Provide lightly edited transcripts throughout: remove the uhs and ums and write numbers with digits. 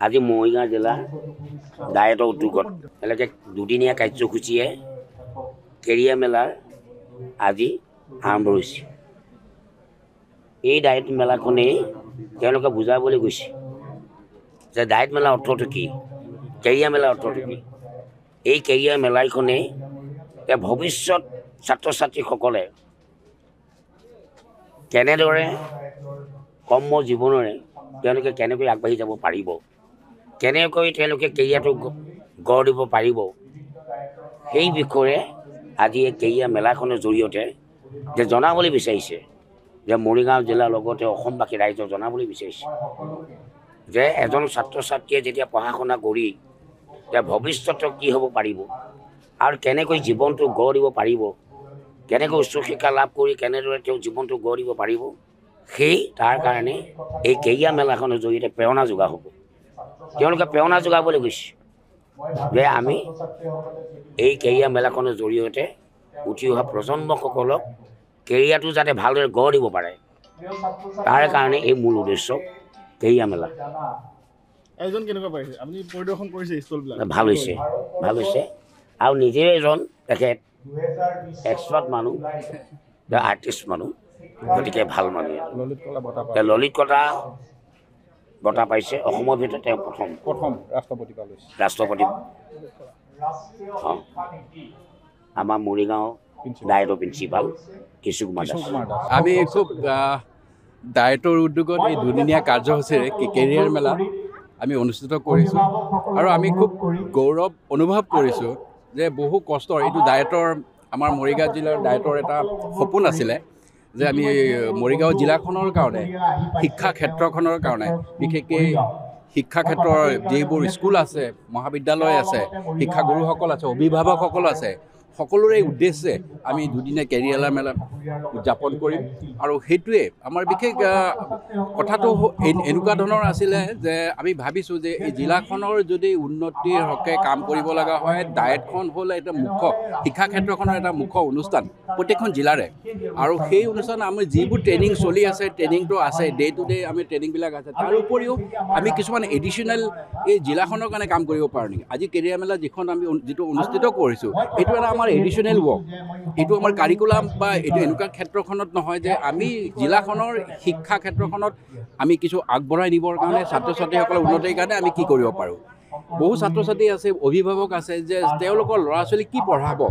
আজি মৰিগাঁও জিলা ডায়েটৰ উদ্যোগত এলাকে দুদিনীয়া কাৰ্যসূচীয়ে কেৰিয়াৰ মেলাৰ আজি আৰম্ভ হৈছে। এই ডায়েট মেলাখনেই তেওঁলোকে বুজাবলৈ গৈছে যে ডায়েট মেলাৰ অৰ্থটো কি, কেৰিয়াৰ মেলাৰ অৰ্থটো কি। এই কেৰিয়াৰ মেলাখনেই ভৱিষ্যত ছাত্ৰ ছাত্ৰীসকলে কেনেদৰে কৰ্ম জীৱনেৰে তেওঁলোকে কেনেকৈ আগবাঢ়ি যাব পাৰিব, কেনেকৈ তেওঁলোকে কেৰিয়াৰটো গঢ় দিব পাৰিব, সেই বিষয়ে আজি এই কেৰিয়াৰ মেলাখনৰ জৰিয়তে যে জনাবলৈ বিচাৰিছে, যে মৰিগাঁও জিলাৰ লগতে অসমবাসী ৰাইজক জনাবলৈ বিচাৰিছে যে এজন ছাত্ৰ ছাত্ৰীয়ে যেতিয়া পঢ়া শুনা কৰি তেওঁ ভৱিষ্যতত কি হ'ব পাৰিব আৰু কেনেকৈ জীৱনটো গঢ় দিব পাৰিব, কেনেকৈ উচ্চ শিক্ষা লাভ কৰি কেনেদৰে তেওঁ জীৱনটো গঢ় দিব পাৰিব, সেই তাৰ কাৰণে এই কেৰিয়াৰ মেলাখনৰ জৰিয়তে প্ৰেৰণা যোগা হ'ব। তেওঁলোকে প্ৰেৰণা যোগাবলৈ গৈছে যে আমি এই কেৰিয়াৰ মেলাখনৰ জৰিয়তে উঠি অহা প্ৰজন্মসকলক কেৰিয়াৰটো যাতে ভালদৰে গঢ় দিব পাৰে, তাৰ কাৰণে এই মূল উদ্দেশ্য কেৰিয়াৰ মেলা। আয়োজন কেনেকুৱা পাইছে আপুনি? পৰিদৰ্শন কৰিছে ষ্টলবিলাক? ভাল হৈছে, ভাল হৈছে। আৰু নিজে এজন তেখেত এক্সপাৰ্ট মানুহ, আৰ্টিষ্ট মানুহ, গতিকে ভাল মানুহ। ললিত কলা বঁটা পাইছে অসমৰ ভিতৰত তেওঁ প্ৰথম ৰাষ্ট্ৰপতি। আমাৰ মৰিগাঁও ডায়েটৰ প্ৰিন্সিপাল কিশোৰ কুমাৰ দাস। আমি খুব ডায়েটৰ উদ্যোগত এই দুদিনীয়া কাৰ্যসূচীৰে কেৰিয়াৰ মেলা আমি অনুষ্ঠিত কৰিছোঁ আৰু আমি খুব গৌৰৱ অনুভৱ কৰিছোঁ যে বহু কষ্টৰ এইটো ডায়েটৰ, আমাৰ মৰিগাঁও জিলাৰ ডায়েটৰ এটা সপোন আছিলে যে আমি মৰিগাঁও জিলাখনৰ কাৰণে, শিক্ষা ক্ষেত্ৰখনৰ কাৰণে, বিশেষকৈ শিক্ষা ক্ষেত্ৰৰ যিবোৰ স্কুল আছে, মহাবিদ্যালয় আছে, শিক্ষাগুৰুসকল আছে, অভিভাৱকসকল আছে, সকলোৰে উদ্দেশ্যে আমি দুদিনীয়া কেৰিয়াৰ মেলা উদযাপন কৰিম। আৰু সেইটোৱে আমাৰ বিশেষ কথাটো এনেকুৱা ধৰণৰ আছিলে যে আমি ভাবিছোঁ যে এই জিলাখনৰ যদি উন্নতিৰ হকে কাম কৰিব লগা হয়, ডায়েটখন হ'ল এটা মুখ্য, শিক্ষা ক্ষেত্ৰখনৰ এটা মুখ্য অনুষ্ঠান প্ৰত্যেকখন জিলাৰে। আৰু সেই অনুষ্ঠান আমি যিবোৰ ট্ৰেইনিং চলি আছে, ট্ৰেইনিংটো আছে, ডে টু ডে আমি ট্ৰেইনিংবিলাক আছে, তাৰ উপৰিও আমি কিছুমান এডিশ্যনেল এই জিলাখনৰ কাৰণে কাম কৰিব পাৰোঁ নেকি। আজি কেৰিয়াৰ মেলা যিটো অনুষ্ঠিত কৰিছোঁ, এইটো এটা আমাৰ এডিশ্যনেল ৱৰ্ক, এইটো আমাৰ কাৰিকুলাম বা এইটো এনেকুৱা ক্ষেত্ৰখনত নহয় যে আমি জিলাখনৰ শিক্ষা ক্ষেত্ৰখনত আমি কিছু আগবঢ়াই নিবৰ কাৰণে, ছাত্ৰ ছাত্ৰীসকলৰ উন্নতিৰ কাৰণে আমি কি কৰিব পাৰোঁ। বহু ছাত্ৰ ছাত্ৰী আছে, অভিভাৱক আছে যে তেওঁলোকৰ ল'ৰা ছোৱালীক কি পঢ়াব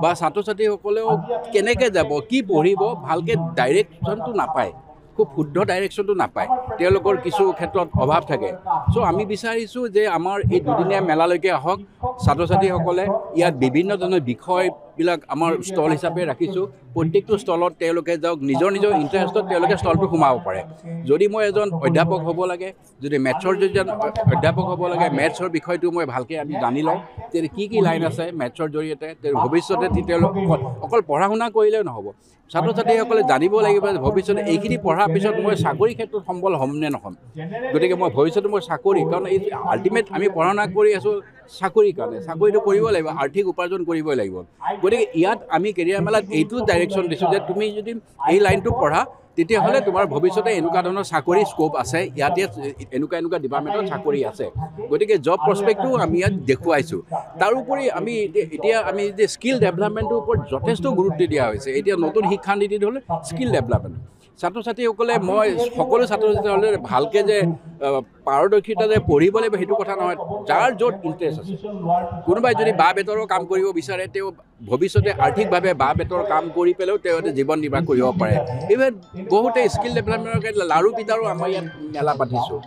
বা ছাত্ৰ ছাত্ৰীসকলেও কেনেকৈ যাব, কি পঢ়িব, ভালকৈ ডাইৰেকশ্যনটো নাপায়, খুব শুদ্ধ ডাইৰেকশ্যনটো নাপায়, তেওঁলোকৰ কিছু ক্ষেত্ৰত অভাৱ থাকে। চ' আমি বিচাৰিছোঁ যে আমাৰ এই দুদিনীয়া মেলালৈকে আহক ছাত্ৰ ছাত্ৰীসকলে, ইয়াত বিভিন্ন ধৰণৰ বিষয়বিলাক আমাৰ ষ্টল হিচাপে ৰাখিছোঁ। প্ৰত্যেকটো ষ্টলত তেওঁলোকে যাওক, নিজৰ নিজৰ ইণ্টাৰেষ্টত তেওঁলোকে ষ্টলটো সোমাব পাৰে। যদি মই এজন অধ্যাপক হ'ব লাগে, যদি মেথছৰ যদি অধ্যাপক হ'ব লাগে, মেথছৰ বিষয়টো মই ভালকৈ আমি জানি লওঁ, তেতিয়া কি কি লাইন আছে মেথছৰ জৰিয়তে, ভৱিষ্যতে তেওঁলোক অকল পঢ়া শুনা কৰিলেও নহ'ব, ছাত্ৰ ছাত্ৰীসকলে জানিব লাগিব যে ভৱিষ্যতে এইখিনি পঢ়াৰ পিছত মই চাকৰি ক্ষেত্ৰত সম্বল হ'ম নে নহ'ম। গতিকে মই ভৱিষ্যতে মই চাকৰি, কাৰণ এই আল্টিমেট আমি পঢ়া শুনা কৰি আছোঁ চাকৰিৰ কাৰণে, চাকৰিটো কৰিব লাগিব, আৰ্থিক উপাৰ্জন কৰিবই লাগিব। গতিকে ইয়াত আমি কেৰিয়াৰ মেলাত এইটো ডাইৰেকশ্যন দিছোঁ যে তুমি যদি এই লাইনটো পঢ়া, তেতিয়াহ'লে তোমাৰ ভৱিষ্যতে এনেকুৱা ধৰণৰ চাকৰি স্ক'প আছে, ইয়াতে এনেকুৱা ডিপাৰ্টমেণ্টত চাকৰি আছে। গতিকে জব প্ৰস্পেক্টটো আমি ইয়াত দেখুৱাইছোঁ। তাৰোপৰি আমি এতিয়া আমি যে স্কিল ডেভেলপমেণ্টৰ ওপৰত যথেষ্ট গুৰুত্ব দিয়া হৈছে। এতিয়া নতুন শিক্ষা নীতিত হ'লে স্কিল ডেভেলপমেণ্ট, ছাত্ৰ ছাত্ৰীসকলে, মই সকলো ছাত্ৰ ছাত্ৰীসকলে ভালকৈ যে পাৰদৰ্শিতা যে পঢ়িব লাগিব সেইটো কথা নহয়, যাৰ য'ত ইণ্টাৰেষ্ট আছে। কোনোবাই যদি বাঁহ বেতৰৰ কাম কৰিব বিচাৰে, তেওঁ ভৱিষ্যতে আৰ্থিকভাৱে বাঁহ বেতৰ কাম কৰি পেলাইও তেওঁ জীৱন নিৰ্বাহ কৰিব পাৰে। ইভেন বহুতে স্কিল ডেভেলপমেণ্টৰ লাৰু পিতাৰো আমাৰ ইয়াত মেলা পাতিছোঁ,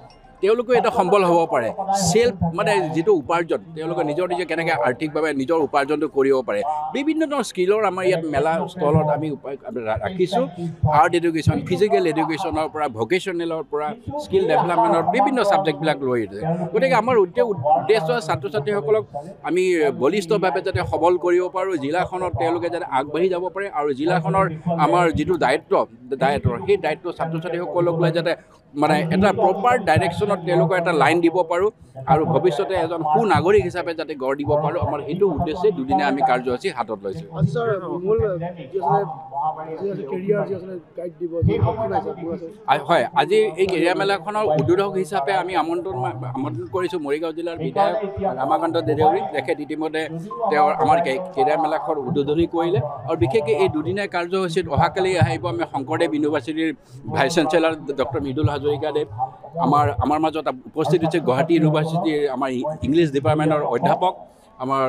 তেওঁলোকেও এটা সম্বল হ'ব পাৰে। চেল্ফ মানে যিটো উপাৰ্জন, তেওঁলোকে নিজৰ কেনেকৈ আৰ্থিকভাৱে নিজৰ উপাৰ্জনটো কৰিব পাৰে। বিভিন্ন ধৰণৰ স্কিলৰ আমাৰ ইয়াত মেলা ষ্টলত আমি ৰাখিছোঁ। আৰ্ট এডুকেশ্যন, ফিজিকেল এডুকেশ্যনৰ পৰা, ভকেশ্যনেলৰ পৰা, স্কিল ডেভেলপমেণ্টৰ বিভিন্ন ছাবজেক্টবিলাক লৈ আছে। গতিকে আমাৰ উদ্দেশ্য ছাত্ৰ ছাত্ৰীসকলক আমি বলিষ্ঠভাৱে যাতে সবল কৰিব পাৰোঁ, জিলাখনত তেওঁলোকে যাতে আগবাঢ়ি যাব পাৰে, আৰু জিলাখনৰ আমাৰ যিটো ডায়েটৰ সেই দায়িত্ব ছাত্ৰ ছাত্ৰীসকলক লৈ যাতে মানে এটা প্ৰপাৰ ডাইৰেকশ্যন নিৰ্বাচনত তেওঁলোকৰ এটা লাইন দিব পাৰোঁ আৰু ভৱিষ্যতে এজন সুনাগৰিক হিচাপে যাতে গঢ় দিব পাৰোঁ আমাৰ সেইটো উদ্দেশ্যে দুদিনীয়া আমি কাৰ্যসূচী হাতত লৈছোঁ। হয়, আজি এই কেৰিয়াৰ মেলাখনৰ উদ্বোধক হিচাপে আমি আমন্ত্ৰণ কৰিছোঁ মৰিগাঁও জিলাৰ বিধায়ক ৰামাকান্ত দেউৰী। তেখেত ইতিমধ্যে তেওঁৰ আমাৰ কেৰিয়াৰ মেলাখন উদ্বোধনী কৰিলে আৰু বিশেষকৈ এই দুদিনীয়া কাৰ্যসূচীত অহাকালি আহিব আমি শংকৰদেৱ ইউনিভাৰ্চিটিৰ ভাইচ চেঞ্চেলাৰ ডক্টৰ মৃদুল হাজৰিকাদেৱ, আমাৰ মাজত উপস্থিত হৈছে গুৱাহাটী ইউনিভাৰ্চিটিৰ আমাৰ ইংলিছ ডিপাৰ্টমেণ্টৰ অধ্যাপক আমাৰ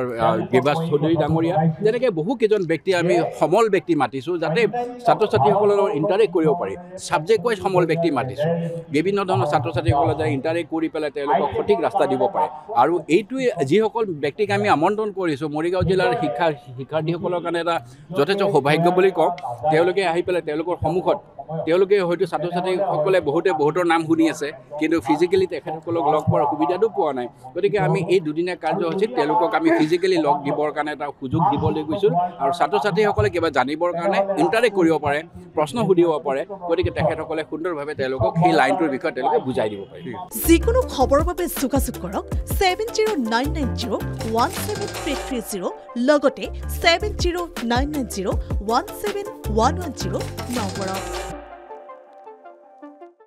বিভাস চৌধুৰী ডাঙৰীয়া, তেনেকৈ বহুকেইজন ব্যক্তি আমি সমল ব্যক্তি মাতিছোঁ যাতে ছাত্ৰ ছাত্ৰীসকলৰ লগত ইণ্টাৰেক্ট কৰিব পাৰি। ছাবজেক্ট ৱাইজ সমল ব্যক্তি মাতিছোঁ, বিভিন্ন ধৰণৰ ছাত্ৰ ছাত্ৰীসকলে যাতে ইণ্টাৰেক্ট কৰি পেলাই তেওঁলোকক সঠিক ৰাস্তা দিব পাৰে। আৰু এইটোৱে যিসকল ব্যক্তিক আমি আমন্ত্ৰণ কৰিছোঁ মৰিগাঁও জিলাৰ শিক্ষাৰ্থীসকলৰ কাৰণে এটা যথেষ্ট সৌভাগ্য বুলি কওঁ। তেওঁলোকে আহি পেলাই তেওঁলোকৰ সন্মুখত তেওঁলোকে হয়তো ছাত্ৰ ছাত্ৰীসকলে বহুতৰ নাম শুনি আছে, কিন্তু ফিজিকেলি তেখেতসকলক লগ পোৱাৰ সুবিধাটো পোৱা নাই। গতিকে আমি এই দুদিনীয়া কাৰ্যসূচীত তেওঁলোকক আমি ফিজিকেলি লগ দিবৰ কাৰণে এটা সুযোগ দিবলৈ গৈছোঁ আৰু ছাত্ৰ ছাত্ৰীসকলে কিবা জানিবৰ কাৰণে ইণ্টাৰেক্ট কৰিব পাৰে, প্ৰশ্ন সুধিব পাৰে। গতিকে তেখেতসকলে সুন্দৰভাৱে তেওঁলোকক সেই লাইনটোৰ বিষয়ে তেওঁলোকে বুজাই দিব পাৰে। যিকোনো খবৰৰ বাবে যোগাযোগ কৰক 7099017330 লগতে 7099017110 নম্বৰত।